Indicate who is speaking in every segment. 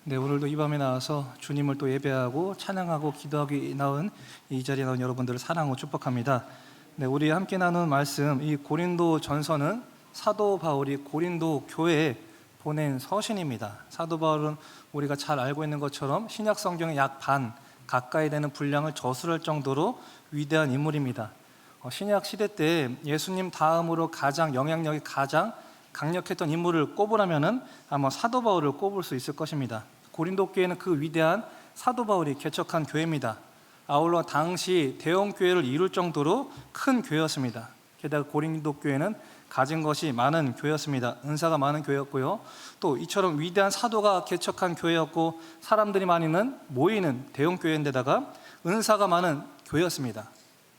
Speaker 1: 네, 오늘도 이 밤에 나와서 주님을 또 예배하고 찬양하고 기도하기 나온 이 자리에 나온 여러분들을 사랑하고 축복합니다. 네, 우리 함께 나눈 말씀, 이 고린도 전서는 사도 바울이 고린도 교회에 보낸 서신입니다. 사도 바울은 우리가 잘 알고 있는 것처럼 신약 성경의 약 반 가까이 되는 분량을 저술할 정도로 위대한 인물입니다. 신약 시대 때 예수님 다음으로 가장 영향력이 가장 강력했던 인물을 꼽으라면은 아마 사도 바울을 꼽을 수 있을 것입니다. 고린도 교회는 그 위대한 사도 바울이 개척한 교회입니다. 아울러 당시 대형 교회를 이룰 정도로 큰 교회였습니다. 게다가 고린도 교회는 가진 것이 많은 교회였습니다. 은사가 많은 교회였고요. 또 이처럼 위대한 사도가 개척한 교회였고 사람들이 많이 모이는 대형 교회인데다가 은사가 많은 교회였습니다.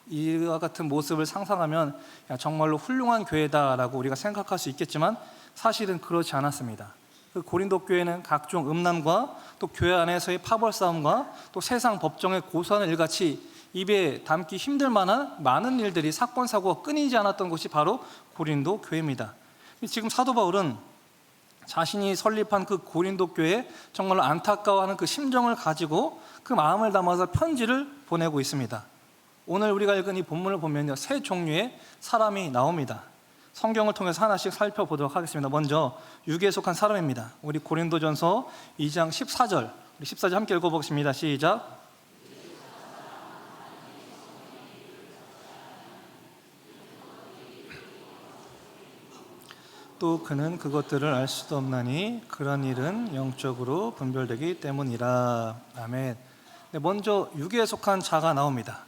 Speaker 1: 이와 같은 모습을 상상하면 정말로 훌륭한 교회다라고 우리가 생각할 수 있겠지만 사실은 그렇지 않았습니다. 그 고린도 교회는 각종 음란과 또 교회 안에서의 파벌 싸움과 또 세상 법정에 고소하는 일같이 입에 담기 힘들 만한 많은 일들이 사건 사고가 끊이지 않았던 곳이 바로 고린도 교회입니다. 지금 사도 바울은 자신이 설립한 그 고린도 교회에 정말로 안타까워하는 그 심정을 가지고 그 마음을 담아서 편지를 보내고 있습니다. 오늘 우리가 읽은 이 본문을 보면요, 세 종류의 사람이 나옵니다. 성경을 통해서 하나씩 살펴보도록 하겠습니다. 먼저 육에 속한 사람입니다. 우리 고린도전서 2장 14절, 우리 14절 함께 읽어보겠습니다. 시작. 또 그는 그것들을 알 수도 없나니 그런 일은 영적으로 분별되기 때문이라. 아멘. 네, 먼저 육에 속한 자가 나옵니다.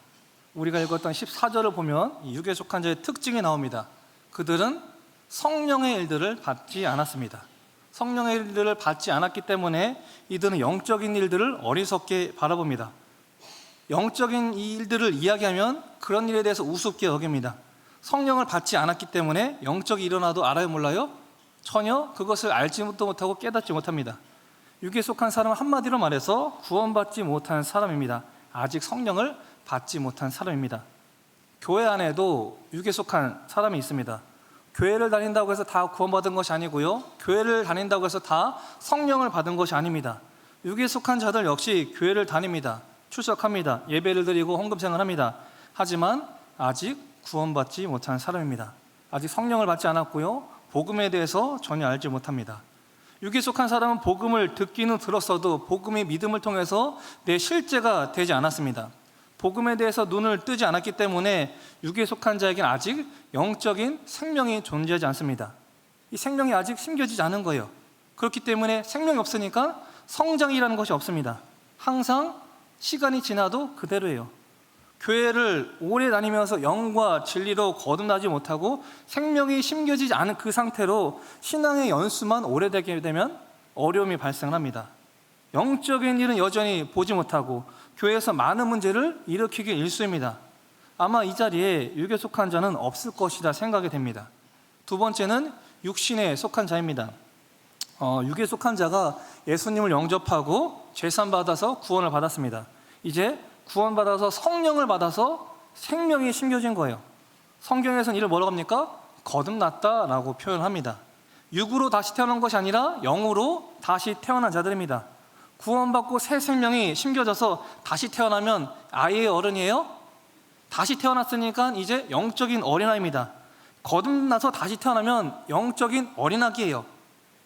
Speaker 1: 우리가 읽었던 14절을 보면 이 육에 속한 자의 특징이 나옵니다. 그들은 성령의 일들을 받지 않았습니다. 성령의 일들을 받지 않았기 때문에 이들은 영적인 일들을 어리석게 바라봅니다. 영적인 이 일들을 이야기하면 그런 일에 대해서 우습게 여깁니다. 성령을 받지 않았기 때문에 영적이 일어나도 알아요 몰라요? 전혀 그것을 알지도 못하고 깨닫지 못합니다. 육에 속한 사람은 한마디로 말해서 구원받지 못한 사람입니다. 아직 성령을 받지 못한 사람입니다. 교회 안에도 육에 속한 사람이 있습니다. 교회를 다닌다고 해서 다 구원받은 것이 아니고요, 교회를 다닌다고 해서 다 성령을 받은 것이 아닙니다. 육에 속한 자들 역시 교회를 다닙니다. 출석합니다. 예배를 드리고 헌금생을 합니다. 하지만 아직 구원받지 못한 사람입니다. 아직 성령을 받지 않았고요, 복음에 대해서 전혀 알지 못합니다. 육에 속한 사람은 복음을 듣기는 들었어도 복음의 믿음을 통해서 내 실제가 되지 않았습니다. 복음에 대해서 눈을 뜨지 않았기 때문에 육에 속한 자에게는 아직 영적인 생명이 존재하지 않습니다. 이 생명이 아직 심겨지지 않은 거예요. 그렇기 때문에 생명이 없으니까 성장이라는 것이 없습니다. 항상 시간이 지나도 그대로예요. 교회를 오래 다니면서 영과 진리로 거듭나지 못하고 생명이 심겨지지 않은 그 상태로 신앙의 연수만 오래되게 되면 어려움이 발생합니다. 영적인 일은 여전히 보지 못하고 교회에서 많은 문제를 일으키기 일쑤입니다. 아마 이 자리에 육에 속한 자는 없을 것이라 생각이 됩니다. 두 번째는 육신에 속한 자입니다. 육에 속한 자가 예수님을 영접하고 제산받아서 구원을 받았습니다. 이제 구원받아서 성령을 받아서 생명이 심겨진 거예요. 성경에서는 이를 뭐라고 합니까? 거듭났다라고 표현합니다. 육으로 다시 태어난 것이 아니라 영으로 다시 태어난 자들입니다. 구원받고 새 생명이 심겨져서 다시 태어나면 아이의 어른이에요? 다시 태어났으니까 이제 영적인 어린아이입니다. 거듭나서 다시 태어나면 영적인 어린아기예요.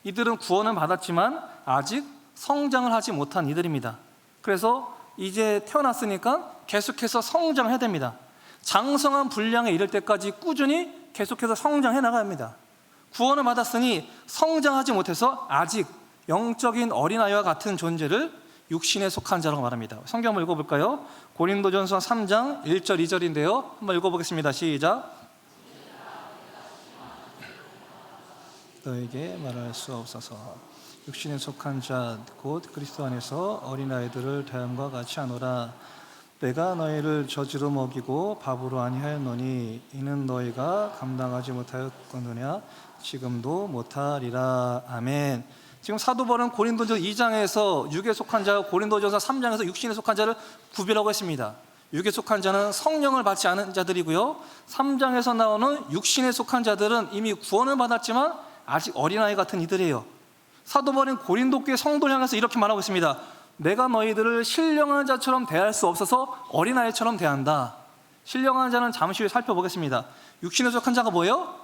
Speaker 1: 이들은 구원을 받았지만 아직 성장을 하지 못한 이들입니다. 그래서 이제 태어났으니까 계속해서 성장해야 됩니다. 장성한 분량에 이를 때까지 꾸준히 계속해서 성장해 나가야 합니다. 구원을 받았으니 성장하지 못해서 아직 영적인 어린아이와 같은 존재를 육신에 속한 자라고 말합니다. 성경 한번 읽어볼까요? 고린도전서 3장 1절 2절인데요 한번 읽어보겠습니다. 시작. 너에게 말할 수 없어서 육신에 속한 자 곧 그리스도 안에서 어린아이들을 대함과 같이 하노라. 내가 너희를 저주로 먹이고 밥으로 아니하였노니 이는 너희가 감당하지 못하였거느냐 지금도 못하리라. 아멘. 지금 사도 바울은 고린도전서 2장에서 육에 속한 자, 고린도전서 3장에서 육신에 속한 자를 구별하고 했습니다. 육에 속한 자는 성령을 받지 않은 자들이고요, 3장에서 나오는 육신에 속한 자들은 이미 구원을 받았지만 아직 어린아이 같은 이들이에요. 사도 바울은 고린도 교회 성도를 향해서 이렇게 말하고 있습니다. 내가 너희들을 신령한 자처럼 대할 수 없어서 어린아이처럼 대한다. 신령한 자는 잠시 후에 살펴보겠습니다. 육신에 속한 자가 뭐예요?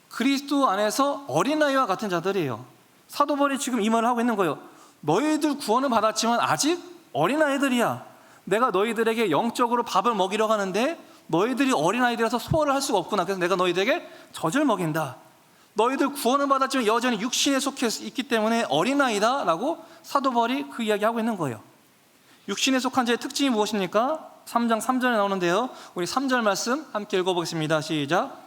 Speaker 1: 그리스도 안에서 어린아이와 같은 자들이에요. 사도 바울이 지금 이 말을 하고 있는 거예요. 너희들 구원을 받았지만 아직 어린아이들이야. 내가 너희들에게 영적으로 밥을 먹이려고 하는데 너희들이 어린아이들이라서 소화를 할 수가 없구나. 그래서 내가 너희들에게 젖을 먹인다. 너희들 구원을 받았지만 여전히 육신에 속해 있기 때문에 어린아이다 라고 사도 바울이 그 이야기하고 있는 거예요. 육신에 속한 자의 특징이 무엇입니까? 3장 3절에 나오는데요, 우리 3절 말씀 함께 읽어보겠습니다. 시작.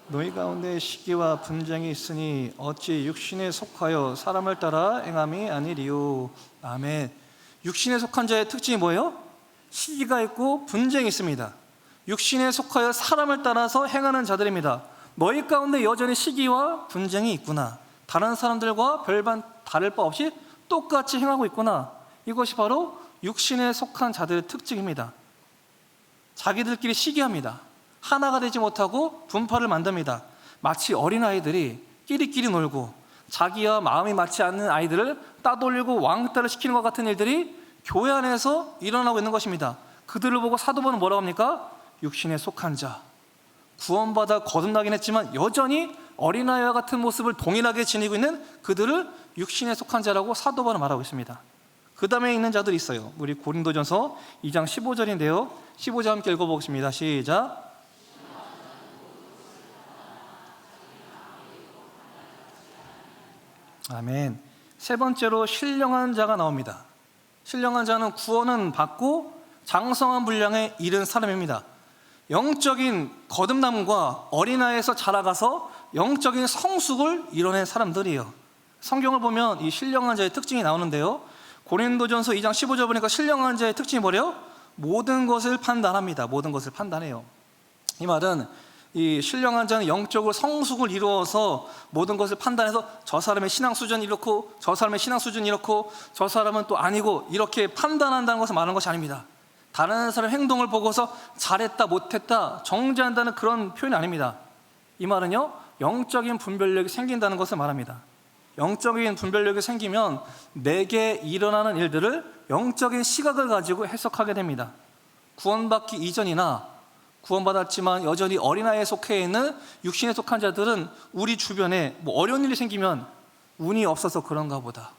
Speaker 1: 너희 가운데 시기와 분쟁이 있으니 어찌 육신에 속하여 사람을 따라 행함이 아니리요. 아멘. 육신에 속한 자의 특징이 뭐예요? 시기가 있고 분쟁이 있습니다. 육신에 속하여 사람을 따라서 행하는 자들입니다. 너희 가운데 여전히 시기와 분쟁이 있구나. 다른 사람들과 별반 다를 바 없이 똑같이 행하고 있구나. 이것이 바로 육신에 속한 자들의 특징입니다. 자기들끼리 시기합니다. 하나가 되지 못하고 분파를 만듭니다. 마치 어린아이들이 끼리끼리 놀고 자기와 마음이 맞지 않는 아이들을 따돌리고 왕따를 시키는 것 같은 일들이 교회 안에서 일어나고 있는 것입니다. 그들을 보고 사도 바울은 뭐라고 합니까? 육신에 속한 자, 구원받아 거듭나긴 했지만 여전히 어린아이와 같은 모습을 동일하게 지니고 있는 그들을 육신에 속한 자라고 사도 바울은 말하고 있습니다. 그 다음에 있는 자들이 있어요. 우리 고린도전서 2장 15절인데요 15절 함께 읽어보겠습니다. 시작. 아멘. 세 번째로 신령한 자가 나옵니다. 신령한 자는 구원은 받고 장성한 분량에 이른 사람입니다. 영적인 거듭남과 어린아이에서 자라가서 영적인 성숙을 이뤄낸 사람들이에요. 성경을 보면 이 신령한 자의 특징이 나오는데요, 고린도전서 2장 15절 보니까 신령한 자의 특징이 뭐래요? 모든 것을 판단합니다. 모든 것을 판단해요. 이 말은 이 신령한 자는 영적으로 성숙을 이루어서 모든 것을 판단해서 저 사람의 신앙 수준이 이렇고 저 사람의 신앙 수준이 이렇고 저 사람은 또 아니고 이렇게 판단한다는 것을 말하는 것이 아닙니다. 다른 사람의 행동을 보고서 잘했다 못했다 정죄한다는 그런 표현이 아닙니다. 이 말은요, 영적인 분별력이 생긴다는 것을 말합니다. 영적인 분별력이 생기면 내게 일어나는 일들을 영적인 시각을 가지고 해석하게 됩니다. 구원받기 이전이나 구원받았지만 여전히 어린아이에 속해 있는 육신에 속한 자들은 우리 주변에 어려운 일이 생기면 운이 없어서 그런가 보다,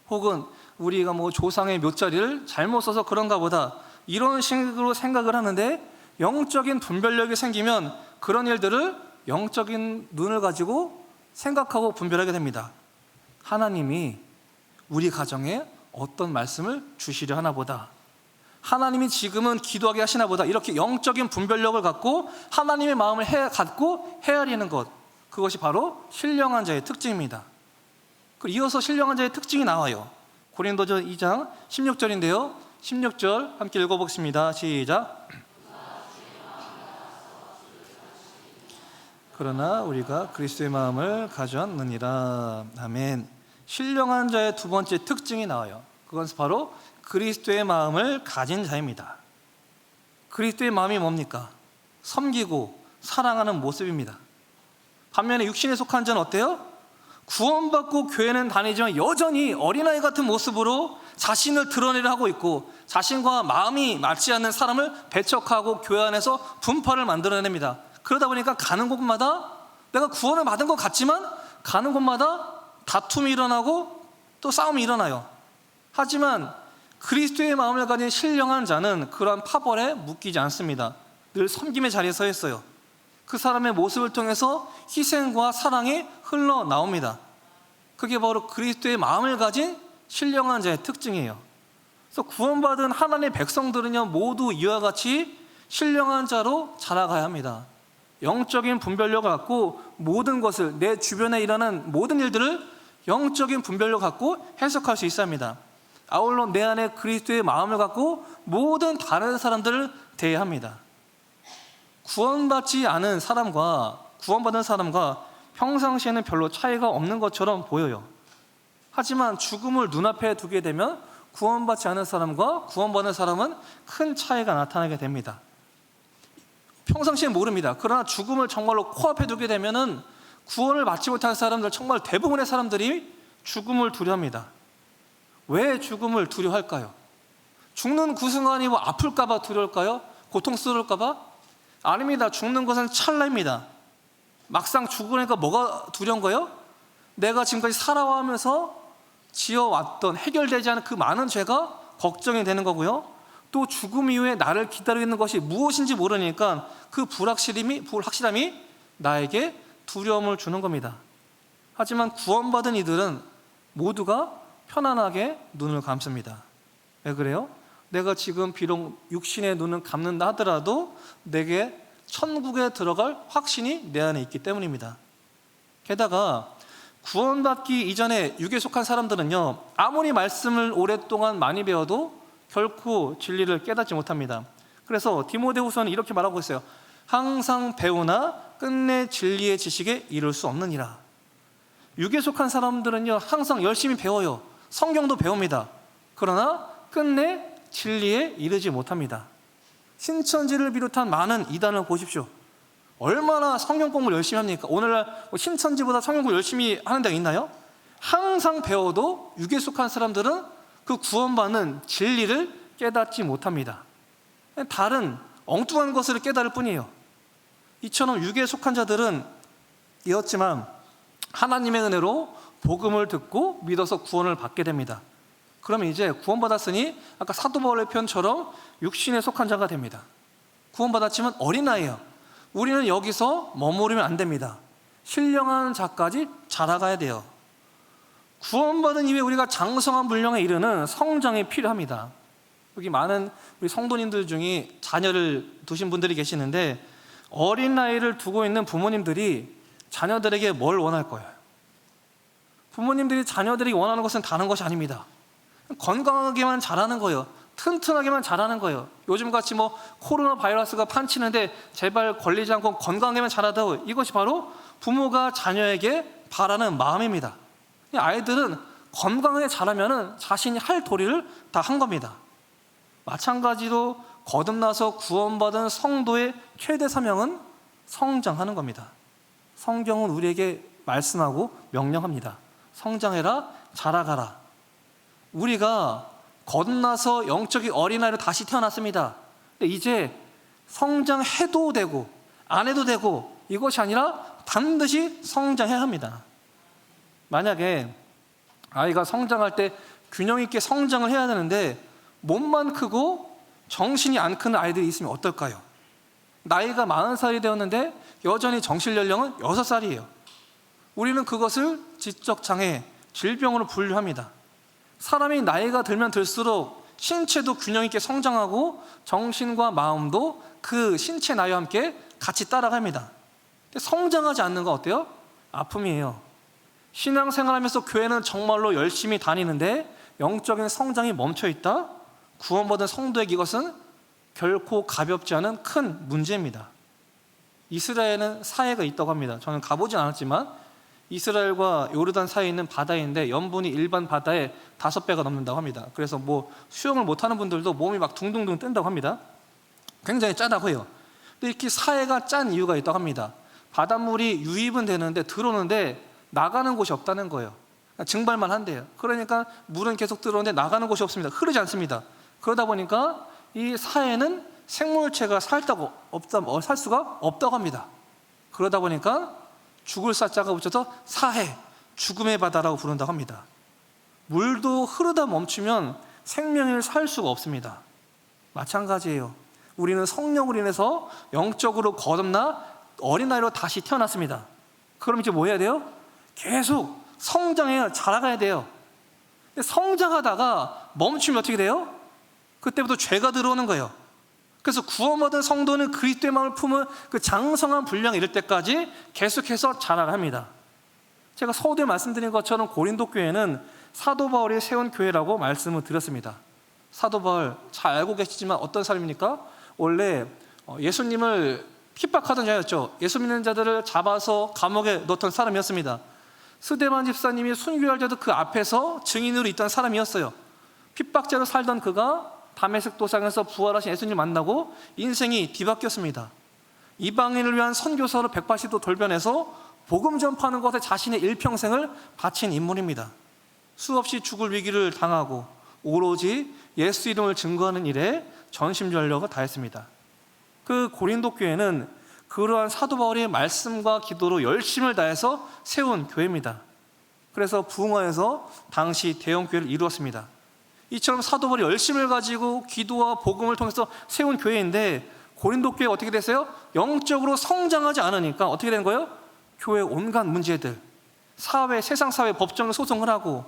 Speaker 1: 혹은 우리가 조상의 묘자리를 잘못 써서 그런가 보다, 이런 식으로 생각을 하는데, 영적인 분별력이 생기면 그런 일들을 영적인 눈을 가지고 생각하고 분별하게 됩니다. 하나님이 우리 가정에 어떤 말씀을 주시려 하나 보다, 하나님이 지금은 기도하게 하시나 보다, 이렇게 영적인 분별력을 갖고 하나님의 마음을 갖고 헤아리는 것, 그것이 바로 신령한 자의 특징입니다. 그리고 이어서 신령한 자의 특징이 나와요. 고린도전 2장 16절인데요 16절 함께 읽어보겠습니다. 시작. 그러나 우리가 그리스도의 마음을 가졌느니라. 아멘. 신령한 자의 두 번째 특징이 나와요. 그것은 바로 그리스도의 마음을 가진 자입니다. 그리스도의 마음이 뭡니까? 섬기고 사랑하는 모습입니다. 반면에 육신에 속한 자는 어때요? 구원받고 교회는 다니지만 여전히 어린아이 같은 모습으로 자신을 드러내려 하고 있고 자신과 마음이 맞지 않는 사람을 배척하고 교회 안에서 분파를 만들어냅니다. 그러다 보니까 가는 곳마다 내가 구원을 받은 것 같지만 가는 곳마다 다툼이 일어나고 또 싸움이 일어나요. 하지만 그리스도의 마음을 가진 신령한 자는 그러한 파벌에 묶이지 않습니다. 늘 섬김의 자리에 서 있어요. 그 사람의 모습을 통해서 희생과 사랑이 흘러나옵니다. 그게 바로 그리스도의 마음을 가진 신령한 자의 특징이에요. 그래서 구원받은 하나님의 백성들은요, 모두 이와 같이 신령한 자로 자라가야 합니다. 영적인 분별력을 갖고 모든 것을, 내 주변에 일어나는 모든 일들을 영적인 분별력을 갖고 해석할 수 있어야 합니다. 아울러 내 안에 그리스도의 마음을 갖고 모든 다른 사람들을 대해야 합니다. 구원받지 않은 사람과 구원받은 사람과 평상시에는 별로 차이가 없는 것처럼 보여요. 하지만 죽음을 눈앞에 두게 되면 구원받지 않은 사람과 구원받은 사람은 큰 차이가 나타나게 됩니다. 평상시엔 모릅니다. 그러나 죽음을 정말로 코앞에 두게 되면은 구원을 받지 못한 사람들, 정말 대부분의 사람들이 죽음을 두려워합니다. 왜 죽음을 두려워할까요? 죽는 그 순간이 뭐 아플까 봐 두려울까요? 고통스러울까 봐? 아닙니다. 죽는 것은 찰나입니다. 막상 죽으니까 뭐가 두려운 거예요? 내가 지금까지 살아가면서 지어왔던 해결되지 않은 그 많은 죄가 걱정이 되는 거고요. 또 죽음 이후에 나를 기다리고 있는 것이 무엇인지 모르니까 그 불확실함이 나에게 두려움을 주는 겁니다. 하지만 구원받은 이들은 모두가 편안하게 눈을 감습니다. 왜 그래요? 내가 지금 비록 육신의 눈을 감는다 하더라도 내게 천국에 들어갈 확신이 내 안에 있기 때문입니다. 게다가 구원받기 이전에 육에 속한 사람들은요, 아무리 말씀을 오랫동안 많이 배워도 결코 진리를 깨닫지 못합니다. 그래서 디모데후서는 이렇게 말하고 있어요. 항상 배우나 끝내 진리의 지식에 이를 수 없느니라. 육에 속한 사람들은요, 항상 열심히 배워요. 성경도 배웁니다. 그러나 끝내 진리에 이르지 못합니다. 신천지를 비롯한 많은 이단을 보십시오. 얼마나 성경 공부를 열심히 합니까? 오늘날 신천지보다 성경 공부 열심히 하는 데가 있나요? 항상 배워도 육에 속한 사람들은 그 구원받는 진리를 깨닫지 못합니다. 다른 엉뚱한 것을 깨달을 뿐이에요. 이처럼 육에 속한 자들은 이었지만 하나님의 은혜로 복음을 듣고 믿어서 구원을 받게 됩니다. 그러면 이제 구원받았으니 아까 사도 바울의 표현처럼 육신에 속한 자가 됩니다. 구원받았지만 어린아이예요. 우리는 여기서 머무르면 안 됩니다. 신령한 자까지 자라가야 돼요. 구원받은 이후에 우리가 장성한 분량에 이르는 성장이 필요합니다. 여기 많은 우리 성도님들 중에 자녀를 두신 분들이 계시는데 어린아이를 두고 있는 부모님들이 자녀들에게 뭘 원할 거예요? 부모님들이 자녀들이 원하는 것은 다른 것이 아닙니다. 건강하게만 자라는 거예요. 튼튼하게만 자라는 거예요. 요즘같이 뭐 코로나 바이러스가 판치는데 제발 걸리지 않고 건강하게만 자라도, 이것이 바로 부모가 자녀에게 바라는 마음입니다. 아이들은 건강하게 자라면 자신이 할 도리를 다 한 겁니다. 마찬가지로 거듭나서 구원받은 성도의 최대 사명은 성장하는 겁니다. 성경은 우리에게 말씀하고 명령합니다. 성장해라, 자라가라. 우리가 거듭나서 영적인 어린아이로 다시 태어났습니다. 근데 이제 성장해도 되고 안 해도 되고 이것이 아니라 반드시 성장해야 합니다. 만약에 아이가 성장할 때 균형 있게 성장을 해야 되는데 몸만 크고 정신이 안 크는 아이들이 있으면 어떨까요? 나이가 40살이 되었는데 여전히 정신 연령은 6살이에요. 우리는 그것을 지적장애, 질병으로 분류합니다. 사람이 나이가 들면 들수록 신체도 균형 있게 성장하고 정신과 마음도 그 신체 나이와 함께 같이 따라갑니다. 근데 성장하지 않는 건 어때요? 아픔이에요. 신앙생활하면서 교회는 정말로 열심히 다니는데 영적인 성장이 멈춰있다? 구원받은 성도에게 이것은 결코 가볍지 않은 큰 문제입니다. 이스라엘은 사해가 있다고 합니다. 저는 가보진 않았지만 이스라엘과 요르단 사이에 있는 바다인데 염분이 일반 바다의 5배가 넘는다고 합니다. 그래서 뭐 수영을 못하는 분들도 몸이 막 둥둥둥 뜬다고 합니다. 굉장히 짜다고 해요. 근데 이렇게 사해가 짠 이유가 있다고 합니다. 바닷물이 유입은 되는데 들어오는데 나가는 곳이 없다는 거예요. 증발만 한대요. 그러니까 물은 계속 들어오는데 나가는 곳이 없습니다. 흐르지 않습니다. 그러다 보니까 이 사해는 생물체가 살 수가 없다고 합니다. 그러다 보니까 죽을 사자가 붙여서 사해, 죽음의 바다라고 부른다고 합니다. 물도 흐르다 멈추면 생명을 살 수가 없습니다. 마찬가지예요. 우리는 성령으로 인해서 영적으로 거듭나 어린아이로 다시 태어났습니다. 그럼 이제 뭐 해야 돼요? 계속 성장해야, 자라가야 돼요. 근데 성장하다가 멈추면 어떻게 돼요? 그때부터 죄가 들어오는 거예요. 그래서 구원받은 성도는 그리스도의 마음을 품은 그 장성한 분량에 이를 때까지 계속해서 자라갑니다. 제가 서두에 말씀드린 것처럼 고린도 교회는 사도 바울이 세운 교회라고 말씀을 드렸습니다. 사도 바울 잘 알고 계시지만 어떤 사람입니까? 원래 예수님을 핍박하던 자였죠. 예수 믿는 자들을 잡아서 감옥에 넣던 사람이었습니다. 스데반 집사님이 순교할 때도 그 앞에서 증인으로 있던 사람이었어요. 핍박자로 살던 그가 다메섹 도상에서 부활하신 예수님을 만나고 인생이 뒤바뀌었습니다. 이방인을 위한 선교사로 180도 돌변해서 복음 전파하는 것에 자신의 일평생을 바친 인물입니다. 수없이 죽을 위기를 당하고 오로지 예수 이름을 증거하는 일에 전심전력을 다했습니다. 그 고린도 교회는 그러한 사도 바울의 말씀과 기도로 열심을 다해서 세운 교회입니다. 그래서 부흥하여서 당시 대형 교회를 이루었습니다. 이처럼 사도 바울이 열심을 가지고 기도와 복음을 통해서 세운 교회인데 고린도 교회가 어떻게 됐어요? 영적으로 성장하지 않으니까 어떻게 된 거예요? 교회 온갖 문제들, 사회, 세상 사회 법정 소송을 하고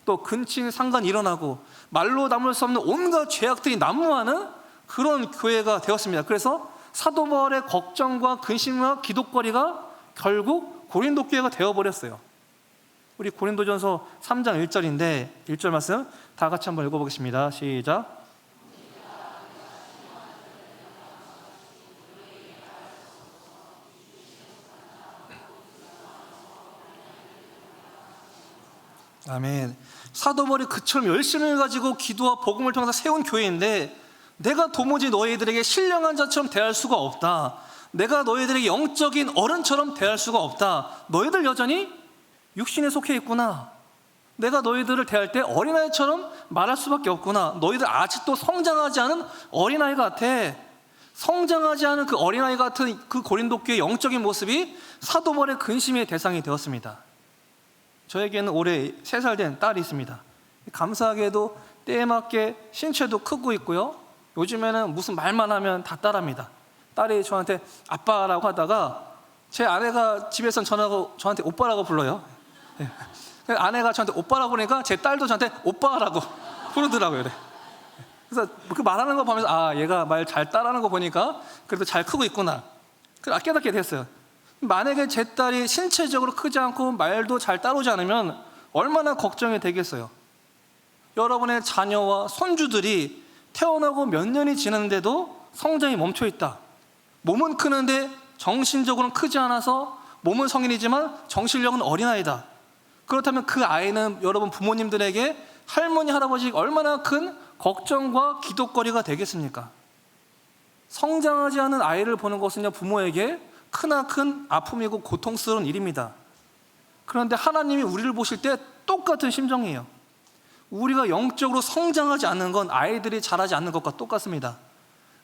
Speaker 1: 또 근친 상간이 일어나고 말로 담을 수 없는 온갖 죄악들이 난무하는 그런 교회가 되었습니다. 그래서 사도 바울의 걱정과 근심과 기도거리가 결국 고린도 교회가 되어버렸어요. 우리 고린도전서 3장 1절인데 1절 말씀 다 같이 한번 읽어보겠습니다. 시작. 아멘. 사도 바울이 그처럼 열심을 가지고 기도와 복음을 통해서 세운 교회인데 내가 도무지 너희들에게 신령한 자처럼 대할 수가 없다. 내가 너희들에게 영적인 어른처럼 대할 수가 없다. 너희들 여전히 육신에 속해 있구나. 내가 너희들을 대할 때 어린아이처럼 말할 수밖에 없구나. 너희들 아직도 성장하지 않은 어린아이 같아. 성장하지 않은 그 어린아이 같은 그 고린도 교회의 영적인 모습이 사도 바울의 근심의 대상이 되었습니다. 저에게는 올해 3살 된 딸이 있습니다. 감사하게도 때에 맞게 신체도 크고 있고요. 요즘에는 무슨 말만 하면 다 따라합니다. 딸이 저한테 아빠라고 하다가 제 아내가 집에선 저한테 오빠라고 불러요. 네. 아내가 저한테 오빠라고 부르니까 제 딸도 저한테 오빠라고 부르더라고요. 그래서 그 말하는 거 보면서 아, 얘가 말 잘 따라하는 거 보니까 그래도 잘 크고 있구나. 그래서 깨닫게 됐어요. 만약에 제 딸이 신체적으로 크지 않고 말도 잘 따라오지 않으면 얼마나 걱정이 되겠어요. 여러분의 자녀와 손주들이 태어나고 몇 년이 지났는데도 성장이 멈춰 있다. 몸은 크는데 정신적으로는 크지 않아서 몸은 성인이지만 정신력은 어린아이다. 그렇다면 그 아이는 여러분 부모님들에게 할머니, 할아버지가 얼마나 큰 걱정과 기도거리가 되겠습니까? 성장하지 않은 아이를 보는 것은요, 부모에게 크나큰 아픔이고 고통스러운 일입니다. 그런데 하나님이 우리를 보실 때 똑같은 심정이에요. 우리가 영적으로 성장하지 않는 건 아이들이 자라지 않는 것과 똑같습니다.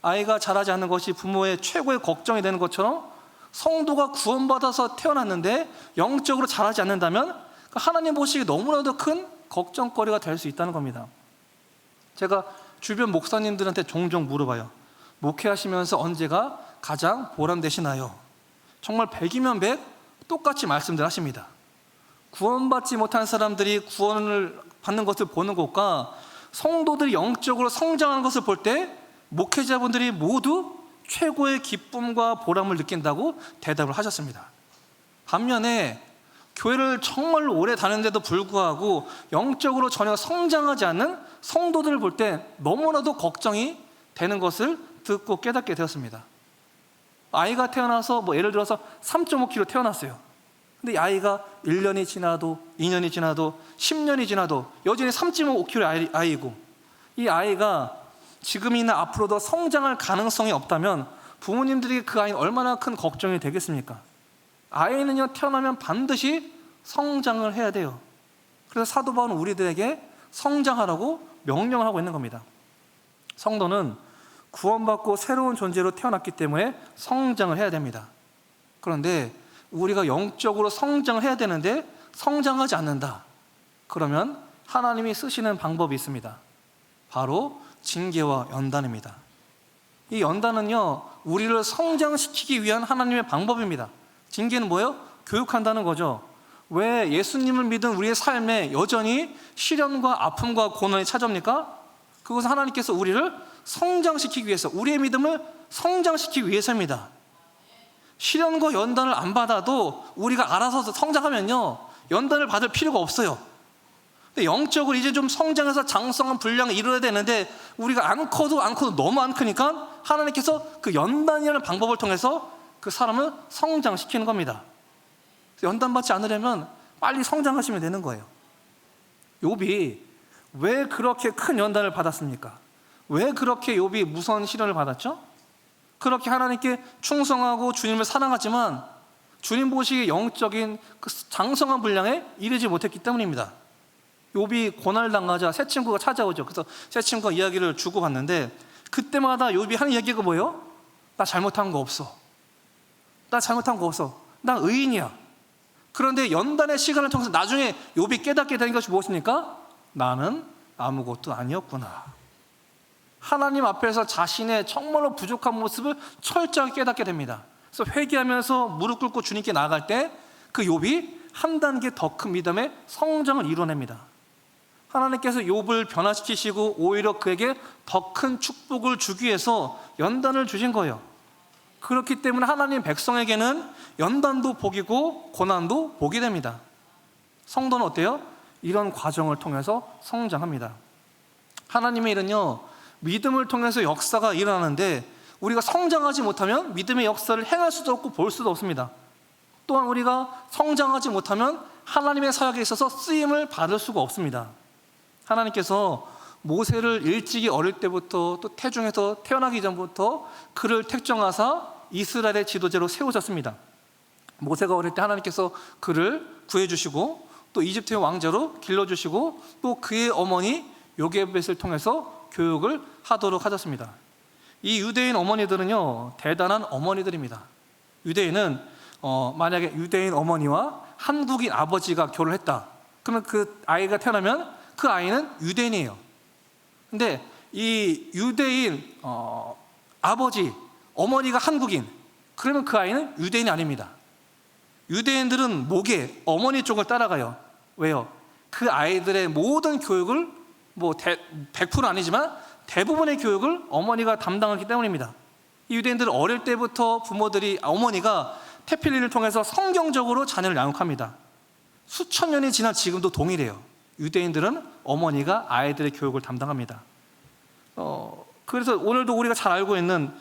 Speaker 1: 아이가 자라지 않는 것이 부모의 최고의 걱정이 되는 것처럼 성도가 구원받아서 태어났는데 영적으로 자라지 않는다면 하나님 보시기에 너무나도 큰 걱정거리가 될 수 있다는 겁니다. 제가 주변 목사님들한테 종종 물어봐요. 목회하시면서 언제가 가장 보람되시나요? 정말 100이면 100 똑같이 말씀들 하십니다. 구원받지 못한 사람들이 구원을 받는 것을 보는 것과 성도들이 영적으로 성장하는 것을 볼 때 목회자분들이 모두 최고의 기쁨과 보람을 느낀다고 대답을 하셨습니다. 반면에 교회를 정말 오래 다녔는데도 불구하고 영적으로 전혀 성장하지 않는 성도들을 볼 때 너무나도 걱정이 되는 것을 듣고 깨닫게 되었습니다. 아이가 태어나서 예를 들어서 3.5kg 태어났어요. 근데 이 아이가 1년이 지나도 2년이 지나도 10년이 지나도 여전히 3.5kg 아이고, 이 아이가 지금이나 앞으로도 성장할 가능성이 없다면 부모님들이 그 아이는 얼마나 큰 걱정이 되겠습니까? 아이는요, 태어나면 반드시 성장을 해야 돼요. 그래서 사도 바울은 우리들에게 성장하라고 명령을 하고 있는 겁니다. 성도는 구원받고 새로운 존재로 태어났기 때문에 성장을 해야 됩니다. 그런데 우리가 영적으로 성장을 해야 되는데 성장하지 않는다. 그러면 하나님이 쓰시는 방법이 있습니다. 바로 징계와 연단입니다. 이 연단은요, 우리를 성장시키기 위한 하나님의 방법입니다. 징계는 뭐예요? 교육한다는 거죠. 왜 예수님을 믿은 우리의 삶에 여전히 시련과 아픔과 고난이 찾아옵니까? 그것은 하나님께서 우리를 성장시키기 위해서, 우리의 믿음을 성장시키기 위해서입니다. 시련과 연단을 안 받아도 우리가 알아서 성장하면요, 연단을 받을 필요가 없어요. 근데 영적으로 이제 좀 성장해서 장성한 분량을 이루어야 되는데 우리가 안 커도 너무 안 크니까 하나님께서 그 연단이라는 방법을 통해서 그 사람을 성장시키는 겁니다. 연단받지 않으려면 빨리 성장하시면 되는 거예요. 욥이 왜 그렇게 큰 연단을 받았습니까? 왜 그렇게 욥이 무서운 시련을 받았죠? 그렇게 하나님께 충성하고 주님을 사랑하지만 주님 보시기에 영적인 그 장성한 분량에 이르지 못했기 때문입니다. 욥이 고난을 당하자 새 친구가 찾아오죠. 그래서 새 친구가 이야기를 주고받는데 그때마다 욥이 하는 얘기가 뭐예요? 나 잘못한 거 없어. 나 잘못한 거 없어. 나 의인이야. 그런데 연단의 시간을 통해서 나중에 욥이 깨닫게 되는 것이 무엇입니까? 나는 아무것도 아니었구나. 하나님 앞에서 자신의 정말로 부족한 모습을 철저하게 깨닫게 됩니다. 그래서 회개하면서 무릎 꿇고 주님께 나아갈 때 그 욥이 한 단계 더 큰 믿음의 성장을 이뤄냅니다. 하나님께서 욥을 변화시키시고 오히려 그에게 더 큰 축복을 주기 위해서 연단을 주신 거예요. 그렇기 때문에 하나님 백성에게는 연단도 복이고 고난도 복이 됩니다. 성도는 어때요? 이런 과정을 통해서 성장합니다. 하나님의 일은요, 믿음을 통해서 역사가 일어나는데 우리가 성장하지 못하면 믿음의 역사를 행할 수도 없고 볼 수도 없습니다. 또한 우리가 성장하지 못하면 하나님의 사역에 있어서 쓰임을 받을 수가 없습니다. 하나님께서 모세를 일찍이 어릴 때부터 또 태중에서 태어나기 전부터 그를 택정하사 이스라엘의 지도자로 세우셨습니다. 모세가 어릴 때 하나님께서 그를 구해주시고 또 이집트의 왕자로 길러주시고 또 그의 어머니 요게벳을 통해서 교육을 하도록 하셨습니다. 이 유대인 어머니들은요, 대단한 어머니들입니다. 유대인은 만약에 유대인 어머니와 한국인 아버지가 결혼했다, 그러면 그 아이가 태어나면 그 아이는 유대인이에요. 근데 이 유대인 아버지, 어머니가 한국인, 그러면 그 아이는 유대인이 아닙니다. 유대인들은 목에 어머니 쪽을 따라가요. 왜요? 그 아이들의 모든 교육을 100% 아니지만 대부분의 교육을 어머니가 담당하기 때문입니다. 이 유대인들은 어릴 때부터 어머니가 태필리를 통해서 성경적으로 자녀를 양육합니다. 수천 년이 지난 지금도 동일해요. 유대인들은 어머니가 아이들의 교육을 담당합니다. 그래서 오늘도 우리가 잘 알고 있는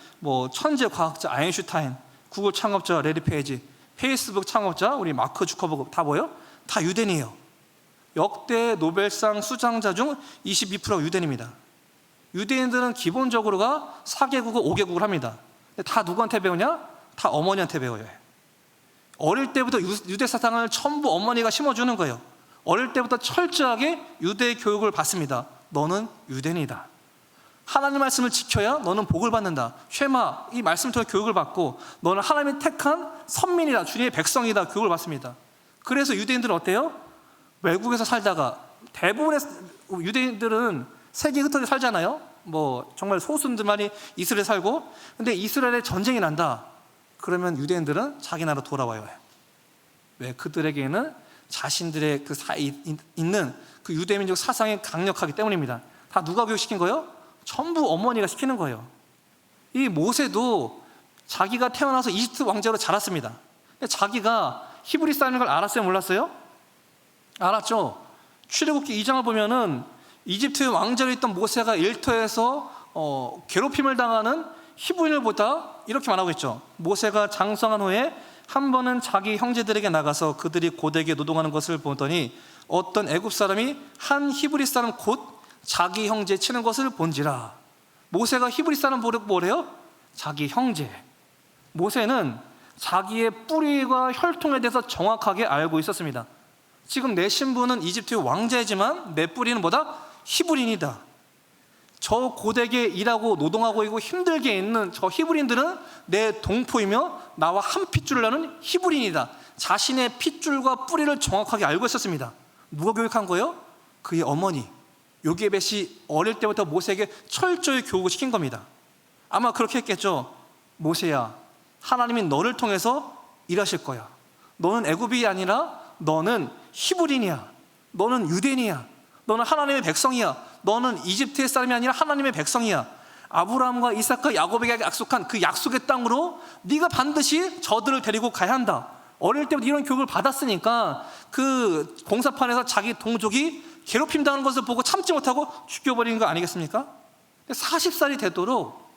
Speaker 1: 천재 과학자 아인슈타인, 구글 창업자 레리 페이지, 페이스북 창업자 우리 마크 주커버그 다 뭐예요? 다 유대인이에요. 역대 노벨상 수상자 중 22%가 유대인입니다. 유대인들은 기본적으로가 4개국어 5개국을 합니다. 근데 다 누구한테 배우냐? 다 어머니한테 배워요. 어릴 때부터 유대 사상을 전부 어머니가 심어주는 거예요. 어릴 때부터 철저하게 유대 교육을 받습니다. 너는 유대인이다. 하나님 말씀을 지켜야 너는 복을 받는다. 쉐마, 이 말씀을 통해 교육을 받고 너는 하나님이 택한 선민이다, 주님의 백성이다 교육을 받습니다. 그래서 유대인들은 어때요? 외국에서 살다가 대부분의 유대인들은 세계 흩어져 살잖아요. 정말 소수들만이 이스라엘에 살고, 근데 이스라엘에 전쟁이 난다, 그러면 유대인들은 자기 나라로 돌아와요. 왜? 그들에게는 자신들의 있는 그 유대민족 사상이 강력하기 때문입니다. 다 누가 교육시킨 거예요? 전부 어머니가 시키는 거예요. 이 모세도 자기가 태어나서 이집트 왕자로 자랐습니다. 근데 자기가 히브리 사람인 걸 알았어요? 몰랐어요? 알았죠. 출애굽기 2장을 보면은 이집트 왕자로 있던 모세가 일터에서 괴롭힘을 당하는 히브리인을 보다 이렇게 말하고 있죠. 모세가 장성한 후에 한 번은 자기 형제들에게 나가서 그들이 고되게 노동하는 것을 보더니 어떤 애굽 사람이 한 히브리 사람 곧 자기 형제 치는 것을 본지라. 모세가 히브리 사람 보려고 뭐래요? 자기 형제. 모세는 자기의 뿌리와 혈통에 대해서 정확하게 알고 있었습니다. 지금 내 신부는 이집트의 왕자이지만 내 뿌리는 뭐다? 히브리인이다. 저 고되게 일하고 노동하고 있고 힘들게 있는 저 히브리인들은 내 동포이며 나와 한 핏줄을 나는 히브리인이다. 자신의 핏줄과 뿌리를 정확하게 알고 있었습니다. 누가 교육한 거예요? 그의 어머니 요게벳이 어릴 때부터 모세에게 철저히 교육을 시킨 겁니다. 아마 그렇게 했겠죠. 모세야, 하나님이 너를 통해서 일하실 거야. 너는 애굽이 아니라 너는 히브리인이야. 너는 유대인이야. 너는 하나님의 백성이야. 너는 이집트의 사람이 아니라 하나님의 백성이야. 아브라함과 이삭과 야곱에게 약속한 그 약속의 땅으로 네가 반드시 저들을 데리고 가야 한다. 어릴 때부터 이런 교육을 받았으니까 그 공사판에서 자기 동족이 괴롭힘 당하는 것을 보고 참지 못하고 죽여버리는 거 아니겠습니까? 40살이 되도록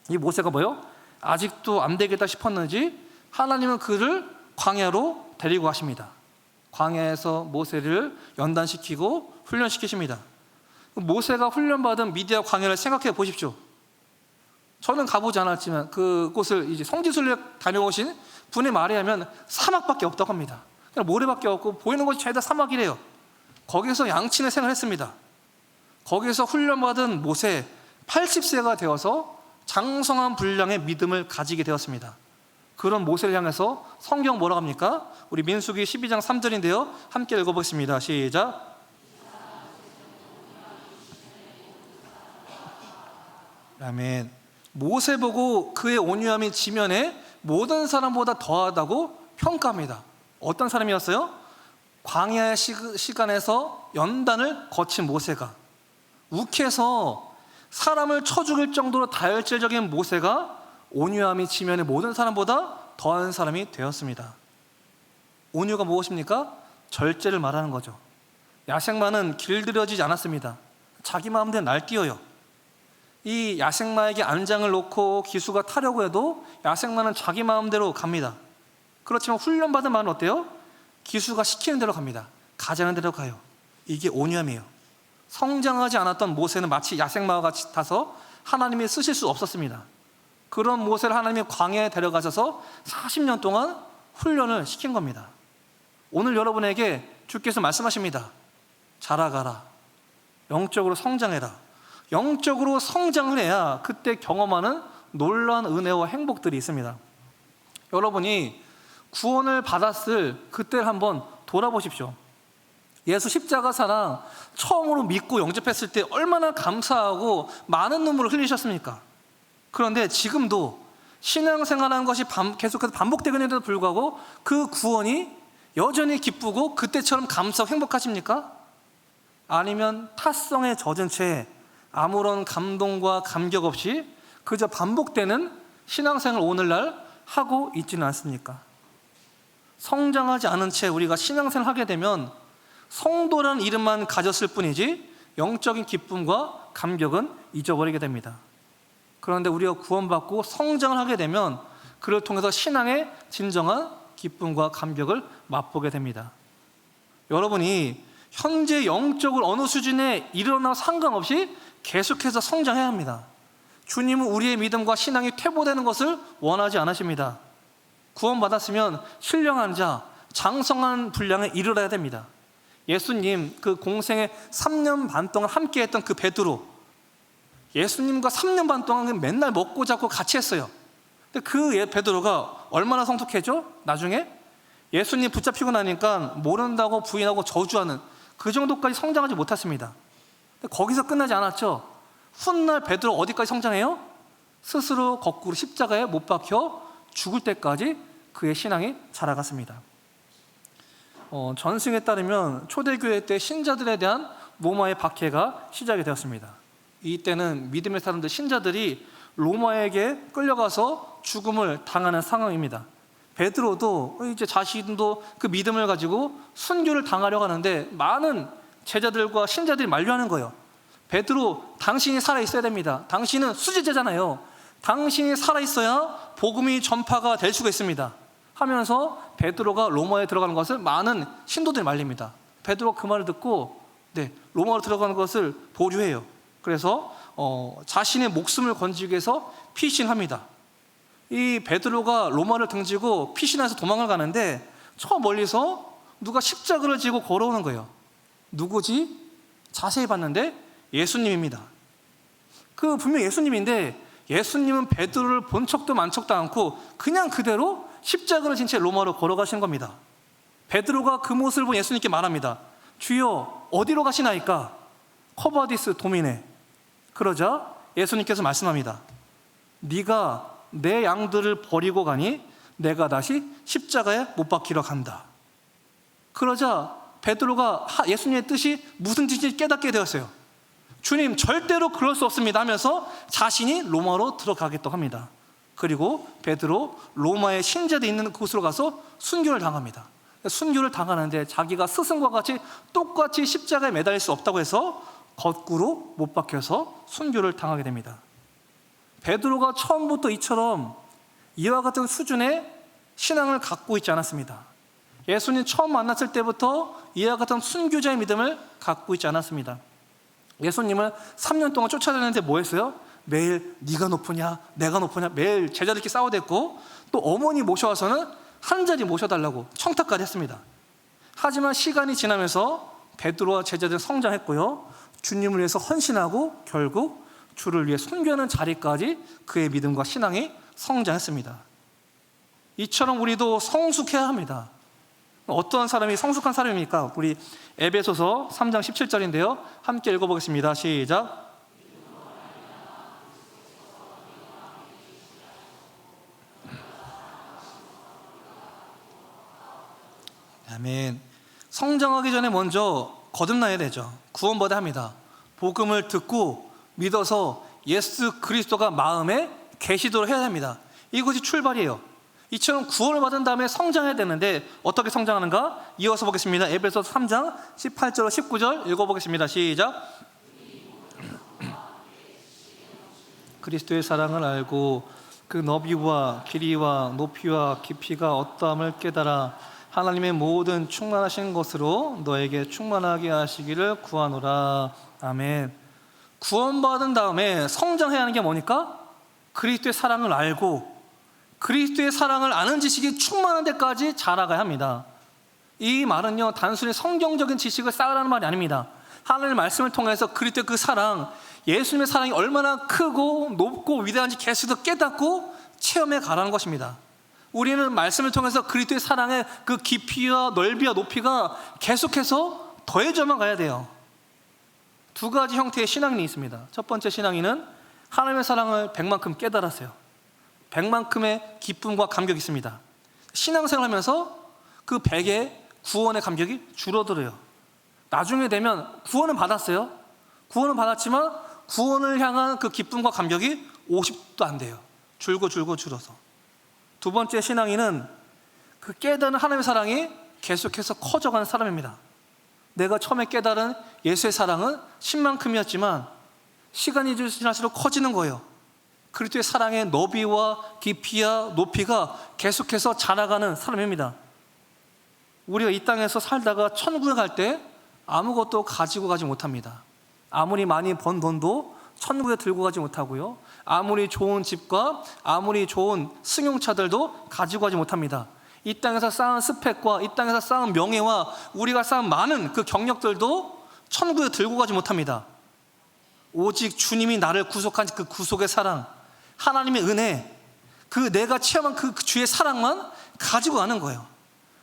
Speaker 1: 이 모세가 뭐요? 아직도 안 되겠다 싶었는지 하나님은 그를 광야로 데리고 가십니다. 광야에서 모세를 연단시키고 훈련시키십니다. 모세가 훈련받은 미디아 광야를 생각해 보십시오. 저는 가보지 않았지만 그곳을 이제 성지순례 다녀오신 분의 말에 하면 사막밖에 없다고 합니다. 그냥 모래밖에 없고 보이는 것이 죄다 사막이래요. 거기서 양친의 생활을 했습니다. 거기서 훈련받은 모세 80세가 되어서 장성한 분량의 믿음을 가지게 되었습니다. 그런 모세를 향해서 성경 뭐라고 합니까? 우리 민수기 12장 3절인데요. 함께 읽어보겠습니다. 시작. 아멘. 모세 보고 그의 온유함이 지면에 모든 사람보다 더하다고 평가합니다. 어떤 사람이었어요? 광야의 시간에서 연단을 거친 모세가, 욱해서 사람을 쳐 죽일 정도로 다혈질적인 모세가 온유함이 지면에 모든 사람보다 더한 사람이 되었습니다. 온유가 무엇입니까? 절제를 말하는 거죠. 야생마는 길들여지지 않았습니다. 자기 마음대로 날뛰어요. 이 야생마에게 안장을 놓고 기수가 타려고 해도 야생마는 자기 마음대로 갑니다. 그렇지만 훈련받은 마는 어때요? 기수가 시키는 대로 갑니다. 가자는 대로 가요. 이게 온유함이에요. 성장하지 않았던 모세는 마치 야생마와 같이 타서 하나님이 쓰실 수 없었습니다. 그런 모세를 하나님이 광야에 데려가셔서 40년 동안 훈련을 시킨 겁니다. 오늘 여러분에게 주께서 말씀하십니다. 자라가라. 영적으로 성장해라. 영적으로 성장을 해야 그때 경험하는 놀라운 은혜와 행복들이 있습니다. 여러분이 구원을 받았을 그때를 한번 돌아보십시오. 예수 십자가 사랑 처음으로 믿고 영접했을 때 얼마나 감사하고 많은 눈물을 흘리셨습니까? 그런데 지금도 신앙생활하는 것이 계속해서 반복되는데도 불구하고 그 구원이 여전히 기쁘고 그때처럼 감사하고 행복하십니까? 아니면 탓성에 젖은 채 아무런 감동과 감격 없이 그저 반복되는 신앙생활을 오늘날 하고 있지는 않습니까? 성장하지 않은 채 우리가 신앙생활을 하게 되면 성도라는 이름만 가졌을 뿐이지 영적인 기쁨과 감격은 잊어버리게 됩니다. 그런데 우리가 구원받고 성장을 하게 되면 그를 통해서 신앙의 진정한 기쁨과 감격을 맛보게 됩니다. 여러분이 현재 영적으로 어느 수준에 이르러나 상관없이 계속해서 성장해야 합니다. 주님은 우리의 믿음과 신앙이 퇴보되는 것을 원하지 않으십니다. 구원받았으면 신령한 자, 장성한 분량에 이르러야 됩니다. 예수님 그 공생의 3년 반 동안 함께했던 그 베드로, 예수님과 3년 반 동안 맨날 먹고 자고 같이 했어요. 근데 그 베드로가 얼마나 성숙해져? 나중에 예수님 붙잡히고 나니까 모른다고 부인하고 저주하는 그 정도까지 성장하지 못했습니다. 근데 거기서 끝나지 않았죠. 훗날 베드로 어디까지 성장해요? 스스로 거꾸로 십자가에 못 박혀 죽을 때까지 그의 신앙이 자라갔습니다. 전승에 따르면 초대교회 때 신자들에 대한 로마의 박해가 시작이 되었습니다. 이때는 믿음의 사람들, 신자들이 로마에게 끌려가서 죽음을 당하는 상황입니다. 베드로도 이제 자신도 그 믿음을 가지고 순교를 당하려고 하는데 많은 제자들과 신자들이 만류하는 거예요. 베드로, 당신이 살아있어야 됩니다. 당신은 수제자잖아요. 당신이 살아있어야 복음이 전파가 될 수가 있습니다 하면서 베드로가 로마에 들어가는 것을 많은 신도들이 말립니다. 베드로가 그 말을 듣고 로마로 들어가는 것을 보류해요. 그래서 자신의 목숨을 건지기 위해서 피신합니다. 이 베드로가 로마를 등지고 피신해서 도망을 가는데 저 멀리서 누가 십자가를 지고 걸어오는 거예요. 누구지? 자세히 봤는데 예수님입니다. 그 분명 예수님인데 예수님은 베드로를 본 척도 만 척도 않고 그냥 그대로 십자가를 진 채 로마로 걸어가신 겁니다. 베드로가 그 모습을 본 예수님께 말합니다. 주여 어디로 가시나이까? 커바디스 도미네. 그러자 예수님께서 말씀합니다. 네가 내 양들을 버리고 가니 내가 다시 십자가에 못 박히러 간다. 그러자 베드로가 예수님의 뜻이 무슨 뜻인지 깨닫게 되었어요. 주님 절대로 그럴 수 없습니다 하면서 자신이 로마로 들어가겠다고 합니다. 그리고 베드로 로마의 신자들이 있는 곳으로 가서 순교를 당합니다. 순교를 당하는데 자기가 스승과 같이 똑같이 십자가에 매달릴 수 없다고 해서 거꾸로 못 박혀서 순교를 당하게 됩니다. 베드로가 처음부터 이와 같은 수준의 신앙을 갖고 있지 않았습니다. 예수님 처음 만났을 때부터 이와 같은 순교자의 믿음을 갖고 있지 않았습니다. 예수님을 3년 동안 쫓아다녔는데 뭐 했어요? 매일 네가 높으냐 내가 높으냐 매일 제자들끼리 싸워댔고, 또 어머니 모셔와서는 한 자리 모셔달라고 청탁까지 했습니다. 하지만 시간이 지나면서 베드로와 제자들은 성장했고요, 주님을 위해서 헌신하고 결국 주를 위해 순교하는 자리까지 그의 믿음과 신앙이 성장했습니다. 이처럼 우리도 성숙해야 합니다. 어떤 사람이 성숙한 사람입니까? 우리 에베소서 3장 17절인데요 함께 읽어보겠습니다. 시작. 아멘. 성장하기 전에 먼저 거듭나야 되죠. 구원받아야 합니다. 복음을 듣고 믿어서 예수 그리스도가 마음에 계시도록 해야 합니다. 이것이 출발이에요. 이처럼 구원을 받은 다음에 성장해야 되는데 어떻게 성장하는가? 이어서 보겠습니다. 에베소서 3장 18절 19절 읽어보겠습니다. 시작. 그리스도의 사랑을 알고 그 너비와 길이와 높이와 깊이가 어떠함을 깨달아 하나님의 모든 충만하신 것으로 너에게 충만하게 하시기를 구하노라. 아멘. 구원받은 다음에 성장해야 하는 게 뭐니까? 그리스도의 사랑을 알고 그리스도의 사랑을 아는 지식이 충만한 데까지 자라가야 합니다. 이 말은요 단순히 성경적인 지식을 쌓으라는 말이 아닙니다. 하나님의 말씀을 통해서 그리스도의 그 사랑, 예수님의 사랑이 얼마나 크고 높고 위대한지 계속해서 깨닫고 체험해 가라는 것입니다. 우리는 말씀을 통해서 그리스도의 사랑의 그 깊이와 넓이와 높이가 계속해서 더해져만 가야 돼요. 두 가지 형태의 신앙인이 있습니다. 첫 번째 신앙인은 하나님의 사랑을 100만큼 깨달았어요. 100만큼의 기쁨과 감격이 있습니다. 신앙생활 하면서 그 100의 구원의 감격이 줄어들어요. 나중에 되면 구원은 받았어요. 구원은 받았지만 구원을 향한 그 기쁨과 감격이 50도 안 돼요. 줄어서. 두 번째 신앙인은 그 깨달은 하나님의 사랑이 계속해서 커져가는 사람입니다. 내가 처음에 깨달은 예수의 사랑은 10만큼이었지만 시간이 지날수록 커지는 거예요. 그리스도의 사랑의 너비와 깊이와 높이가 계속해서 자라가는 사람입니다. 우리가 이 땅에서 살다가 천국에 갈 때 아무것도 가지고 가지 못합니다. 아무리 많이 번 돈도 천국에 들고 가지 못하고요, 아무리 좋은 집과 아무리 좋은 승용차들도 가지고 가지 못합니다. 이 땅에서 쌓은 스펙과 이 땅에서 쌓은 명예와 우리가 쌓은 많은 그 경력들도 천국에 들고 가지 못합니다. 오직 주님이 나를 구속한 그 구속의 사랑, 하나님의 은혜, 그 내가 체험한 그 주의 사랑만 가지고 가는 거예요.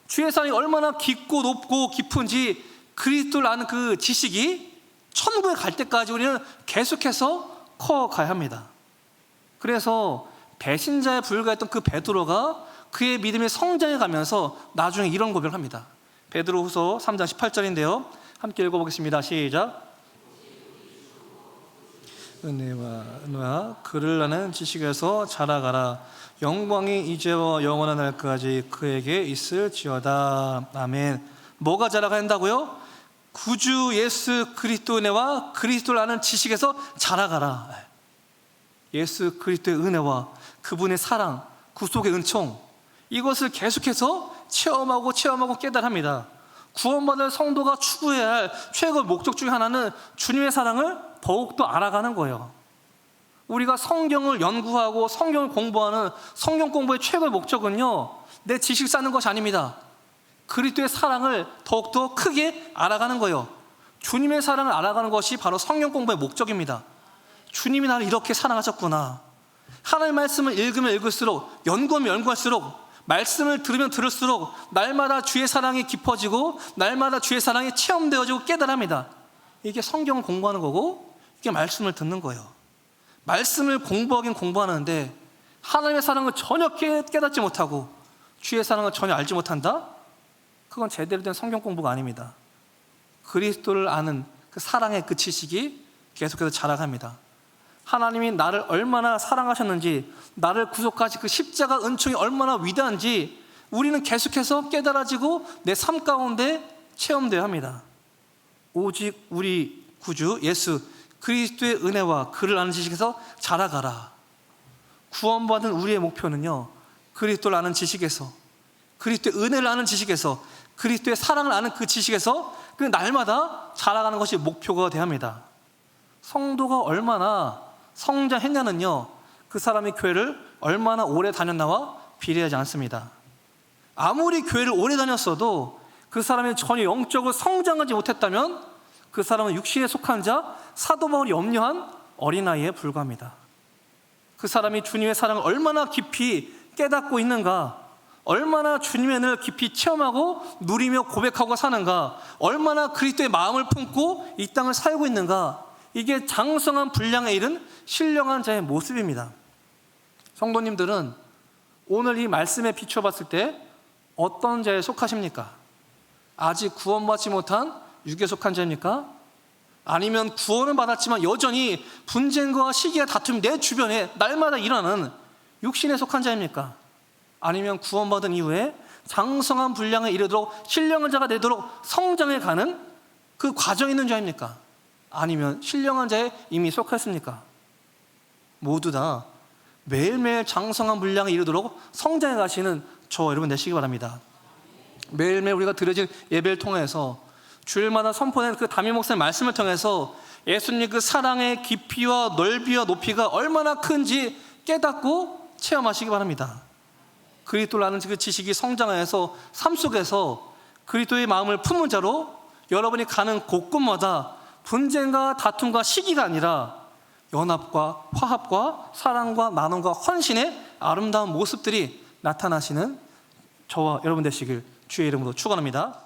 Speaker 1: 주의 사랑이 얼마나 깊고 높고 깊은지 그리스도를 아는 그 지식이 천국에 갈 때까지 우리는 계속해서 커가야 합니다. 그래서 배신자에 불과했던 그 베드로가 그의 믿음의 성장해 가면서 나중에 이런 고백을 합니다. 베드로후서 3장 18절인데요 함께 읽어보겠습니다. 시작. 은혜와 그를 아는 지식에서 자라가라. 영광이 이제와 영원한 날까지 그에게 있을지어다. 아멘. 뭐가 자라가야 한다고요? 구주 예수 그리스도 은혜와 그리스도를 아는 지식에서 자라가라. 예수 그리스도의 은혜와 그분의 사랑, 구속의 은총, 이것을 계속해서 체험하고 깨달합니다. 구원받을 성도가 추구해야 할 최고 목적 중에 하나는 주님의 사랑을 더욱더 알아가는 거예요. 우리가 성경을 연구하고 성경을 공부하는 성경 공부의 최고의 목적은요 내 지식 쌓는 것이 아닙니다. 그리스도의 사랑을 더욱더 크게 알아가는 거예요. 주님의 사랑을 알아가는 것이 바로 성경 공부의 목적입니다. 주님이 나를 이렇게 사랑하셨구나. 하나님의 말씀을 읽으면 읽을수록, 연구하면 연구할수록, 말씀을 들으면 들을수록 날마다 주의 사랑이 깊어지고 날마다 주의 사랑이 체험되어지고 깨달합니다. 이게 성경을 공부하는 거고 이게 말씀을 듣는 거예요. 말씀을 공부하긴 공부하는데 하나님의 사랑을 전혀 깨닫지 못하고 주의 사랑을 전혀 알지 못한다? 그건 제대로 된 성경 공부가 아닙니다. 그리스도를 아는 그 사랑의 그 지식이 계속해서 자라갑니다. 하나님이 나를 얼마나 사랑하셨는지, 나를 구속하신 그 십자가 은총이 얼마나 위대한지 우리는 계속해서 깨달아지고 내 삶 가운데 체험되어야 합니다. 오직 우리 구주 예수 그리스도의 은혜와 그를 아는 지식에서 자라가라. 구원받은 우리의 목표는요 그리스도를 아는 지식에서, 그리스도의 은혜를 아는 지식에서, 그리스도의 사랑을 아는 그 지식에서 그 날마다 자라가는 것이 목표가 되어야 합니다. 성도가 얼마나 성장했냐는요, 그 사람이 교회를 얼마나 오래 다녔나와 비례하지 않습니다. 아무리 교회를 오래 다녔어도 그 사람이 전혀 영적으로 성장하지 못했다면 그 사람은 육신에 속한 자, 사도 바울이 염려한 어린아이에 불과합니다. 그 사람이 주님의 사랑을 얼마나 깊이 깨닫고 있는가, 얼마나 주님의 은혜를 깊이 체험하고 누리며 고백하고 사는가, 얼마나 그리스도의 마음을 품고 이 땅을 살고 있는가, 이게 장성한 분량에 이른 신령한 자의 모습입니다. 성도님들은 오늘 이 말씀에 비춰봤을 때 어떤 자에 속하십니까? 아직 구원받지 못한 육에 속한 자입니까? 아니면 구원은 받았지만 여전히 분쟁과 시기와 다툼이 내 주변에 날마다 일어나는 육신에 속한 자입니까? 아니면 구원받은 이후에 장성한 분량에 이르도록 신령한 자가 되도록 성장해 가는 그 과정에 있는 자입니까? 아니면 신령한 자에 이미 속했습니까? 모두 다 매일매일 장성한 분량에 이르도록 성장해 가시는 저와 여러분 되시기 바랍니다. 매일매일 우리가 드려진 예배를 통해서 주일마다 선포된 그 담임 목사의 말씀을 통해서 예수님 그 사랑의 깊이와 넓이와 높이가 얼마나 큰지 깨닫고 체험하시기 바랍니다. 그리스도를 아는 그 지식이 성장해서 삶 속에서 그리스도의 마음을 품은 자로 여러분이 가는 곳곳마다 분쟁과 다툼과 시기가 아니라 연합과 화합과 사랑과 나눔과 헌신의 아름다운 모습들이 나타나시는 저와 여러분 되시길 주의 이름으로 축원합니다.